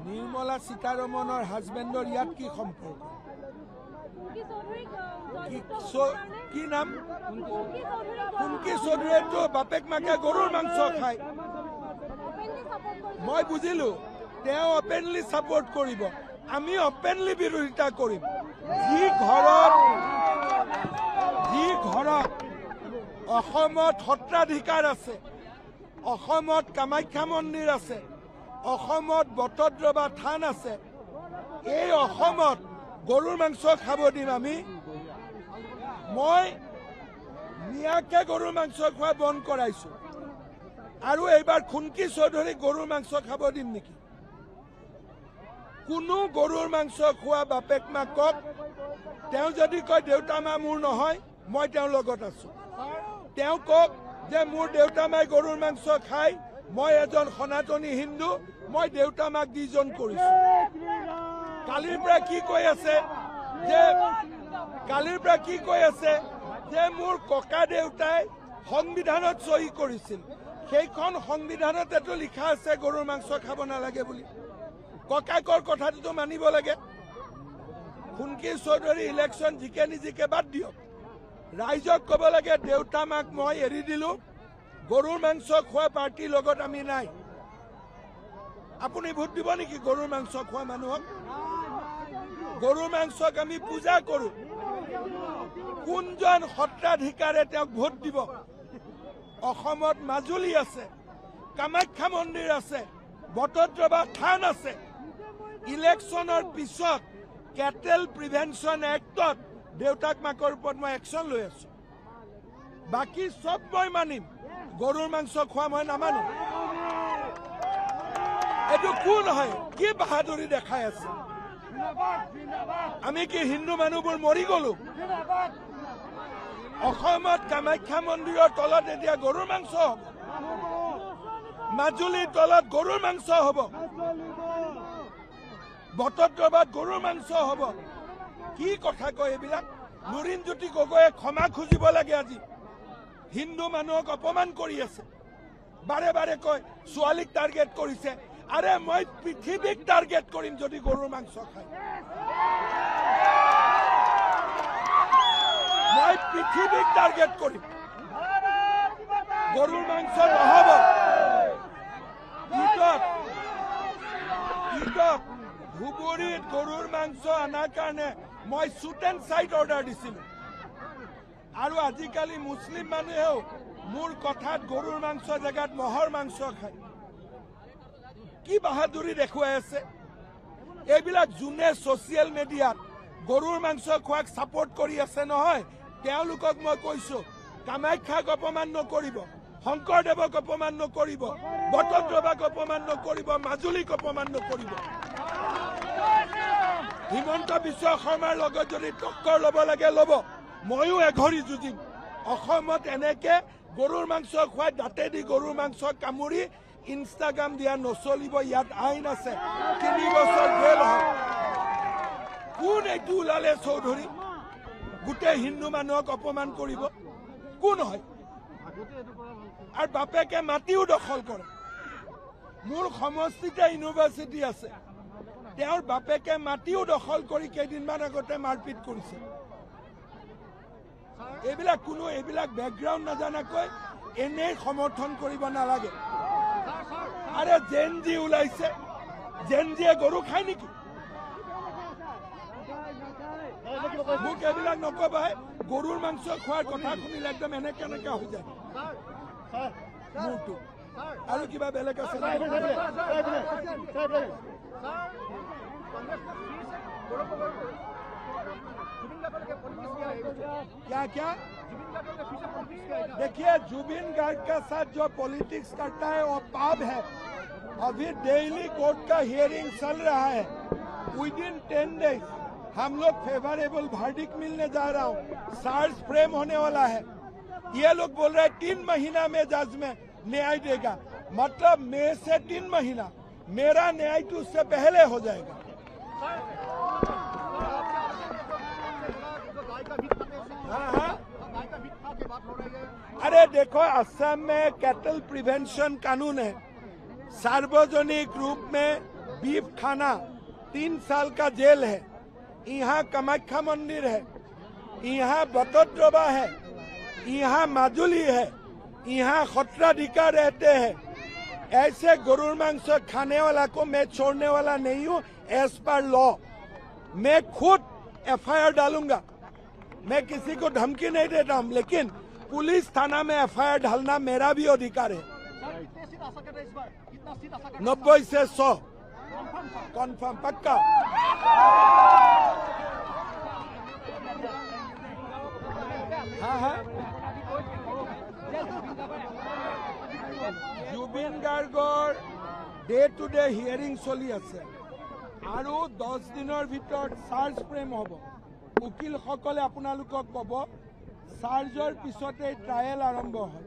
নিৰ্মলা সীতাৰমণৰ হাজবেণ্ডৰ ইয়াত কি সম্পৰ্ক? কি নাম? কুংকি চৌধুৰীটো বাপেক মাকে গৰুৰ মাংস খায়। মই বুজিলো তেওঁ অপেনলি সাপোৰ্ট কৰিব, আমি অপেনলি বিৰোধিতা কৰিম। যি ঘৰত অসমত সত্ৰাধিকাৰ আছে, অসমত কামাখ্যা মন্দিৰ আছে, অসমত বটদ্ৰৱা থান আছে, এই অসমত গৰুৰ মাংস খাব দিম আমি? মই মিয়াকে গৰুৰ মাংস খোৱা বন্ধ কৰাইছো আৰু এইবাৰ খুনকি চৌধুৰী গৰুৰ মাংস খাব দিম নেকি? কোনো গৰুৰ মাংস খোৱা বাপেক মাকক তেওঁ যদি কয় দেউতা মা মোৰ নহয়, মই তেওঁৰ লগত আছো। তেওঁ কওক যে মোৰ দেউতা মাই গৰুৰ মাংস খাই, মই এজন সনাতনী হিন্দু, মই দেউতা মাক ডিজন কৰিছো। কালিৰ পৰা কি কৈ আছে যে মোৰ ককা দেউতাই সংবিধানত সহি কৰিছিল, সেইখন সংবিধানতেতো লিখা আছে গৰুৰ মাংস খাব নালাগে বুলি। ককাকৰ কথাটোতো মানিব লাগে। খুনকি চৌধুৰী ইলেকশ্যন জিকে নিজিকে বাদ দিয়ক, ৰাইজক ক'ব লাগে দেউতা মাক মই এৰি দিলো, গৰুৰ মাংস খোৱা পাৰ্টিৰ লগত আমি নাই। আপুনি ভোট দিব নেকি গৰুৰ মাংস খোৱা মানুহক? গৰুৰ মাংসক আমি পূজা কৰো। কোনজন সত্ৰাধিকাৰে তেওঁক ভোট দিব? অসমত মাজুলী আছে, কামাখ্যা মন্দিৰ আছে, বটদ্ৰৱা থান আছে। ইলেকশ্যনৰ পিছত কেটেল প্ৰিভেনশ্যন এক্টত দেউতাক মাকৰ ওপৰত মই একশ্যন লৈ আছো। বাকী চব মই মানিম, গৰুৰ মাংস খোৱা মই নামানো। এইটো কোন হয়? কি বাহাদুৰি দেখাই আছে? আমি কি হিন্দু মানুহবোৰ মৰি গলো? অসমত কামাখ্যা মন্দিৰৰ তলত এতিয়া গৰুৰ মাংস হ'ব, মাজুলীৰ তলত গৰুৰ মাংস হ'ব, বটদ্ৰৱাত গৰুৰ মাংস হ'ব। কি কথা কয় এইবিলাক? লুৰিণজ্যোতি গগৈয়ে ক্ষমা খুজিব লাগে। আজি হিন্দু মানুহক অপমান কৰি আছে, বাৰে বাৰে কয় ছোৱালীক টাৰ্গেট কৰিছে। আৰে মই পৃথিৱীক টাৰ্গেট কৰিম যদি গৰুৰ মাংস খায়। মই পৃথিৱীক টাৰ্গেট কৰিম, গৰুৰ মাংস নহব। ঈদত ধুবুৰীত গৰুৰ মাংস অনাৰ কাৰণে মই শ্বুট এণ্ড চাইট অৰ্ডাৰ দিছিলো। আৰু আজিকালি মুছলিম মানুহেও মোৰ কথাত গৰুৰ মাংস জেগাত মহৰ মাংস খায়। কি বাহাদুৰি দেখুৱাই আছে? এইবিলাক যোনে ছচিয়েল মিডিয়াত গৰুৰ মাংস খোৱাক ছাপোৰ্ট কৰি আছে নহয়, তেওঁলোকক মই কৈছো কামাখ্যাক অপমান নকৰিব, শংকৰদেৱক অপমান নকৰিব, বটদ্ৰৱাক অপমান নকৰিব, মাজুলীক অপমান নকৰিব। হিমন্ত বিশ্ব শৰ্মাৰ লগত যদি টক্কৰ ল'ব লাগে ল'ব, ময়ো এঘৰি যুঁজিম। অসমত এনেকে গৰুৰ মাংস খুৱাই দাঁতেদি গৰুৰ মাংস কামুৰি ইনষ্টাগ্ৰাম দিয়া নচলিব। ইয়াত আইন আছে, 3 বছৰ জেল হয়। কোন এইটো ওলালে চৌধুৰী? গোটেই হিন্দু মানুহক অপমান কৰিব কোন হয়? আৰু বাপেকে মাটিও দখল কৰে। মোৰ সমষ্টিতে ইউনিভাৰ্চিটি আছে, তেওঁৰ বাপেকে মাটিও দখল কৰি কেইদিনমান আগতে মাৰপিট কৰিছে। এইবিলাক বেকগ্ৰাউণ্ড নাজানাকৈ এনেই সমৰ্থন কৰিব নালাগে। আৰে জেনজি ওলাইছে, জেনজিয়ে গৰু খায় নেকি? মোক এইবিলাক নকবা। গৰুৰ মাংস খোৱাৰ কথা শুনিলে একদম এনেকে হৈ যায় মোৰটো। আৰু কিবা বেলেগ আছে? क्या देखिए, जुबिन गार्ग का साथ जो पॉलिटिक्स करता है वो पाप है। अभी डेली कोर्ट का हियरिंग चल रहा है। विदिन 10 डेज हम लोग फेवरेबल वर्डिक्ट मिलने जा रहा हूँ। चार्ज फ्रेम होने वाला है। ये लोग बोल रहे हैं 3 महीना में जज में न्याय देगा, मतलब मई से 3 महीना। मेरा न्याय तो उससे पहले हो जाएगा। हाँ। अरे देखो, असम में कैटल प्रिवेंशन कानून है, सार्वजनिक रूप में बीफ खाना 3 साल का जेल है। यहाँ कामाख्या मंदिर है, यहाँ बटद्रवा है, यहाँ माजुली है, यहाँ खतराधिकार रहते हैं। ऐसे गरुड़ मांस खाने वाला को मैं छोड़ने वाला नहीं हूँ। एज पर लॉ मैं खुद FIR डालूंगा। मैं किसी को धमकी नहीं देता हूँ, लेकिन पुलिस थाना में FIR डालना मेरा भी अधिकार है। 90 से 100 कन्फर्म पक्का। हाँ जुबिन गार्गर डे टू डे हियरिंग चली আছে আৰু 10 দিনৰ ভিতৰত চাৰ্জ ফ্ৰেম হ'ব। উকিলসকলে আপোনালোকক ক'ব চাৰ্জৰ পিছতে ট্ৰায়েল আৰম্ভ হয়।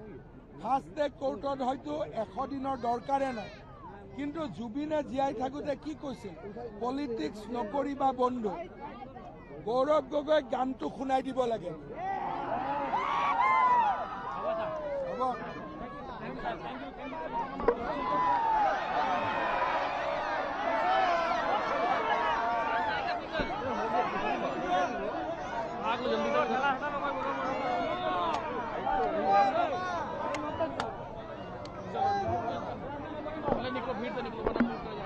ফাৰ্ষ্ট ডে কোৰ্টত হয়তো 100 দিনৰ দৰকাৰে নাই, কিন্তু জুবিনে জীয়াই থাকোঁতে কি কৈছিল, পলিটিক্স নকৰিবা বন্ধু। গৌৰৱ গগৈ গানটো শুনাই দিব লাগে। হ'ব। निकलो भीड़ से निकलो।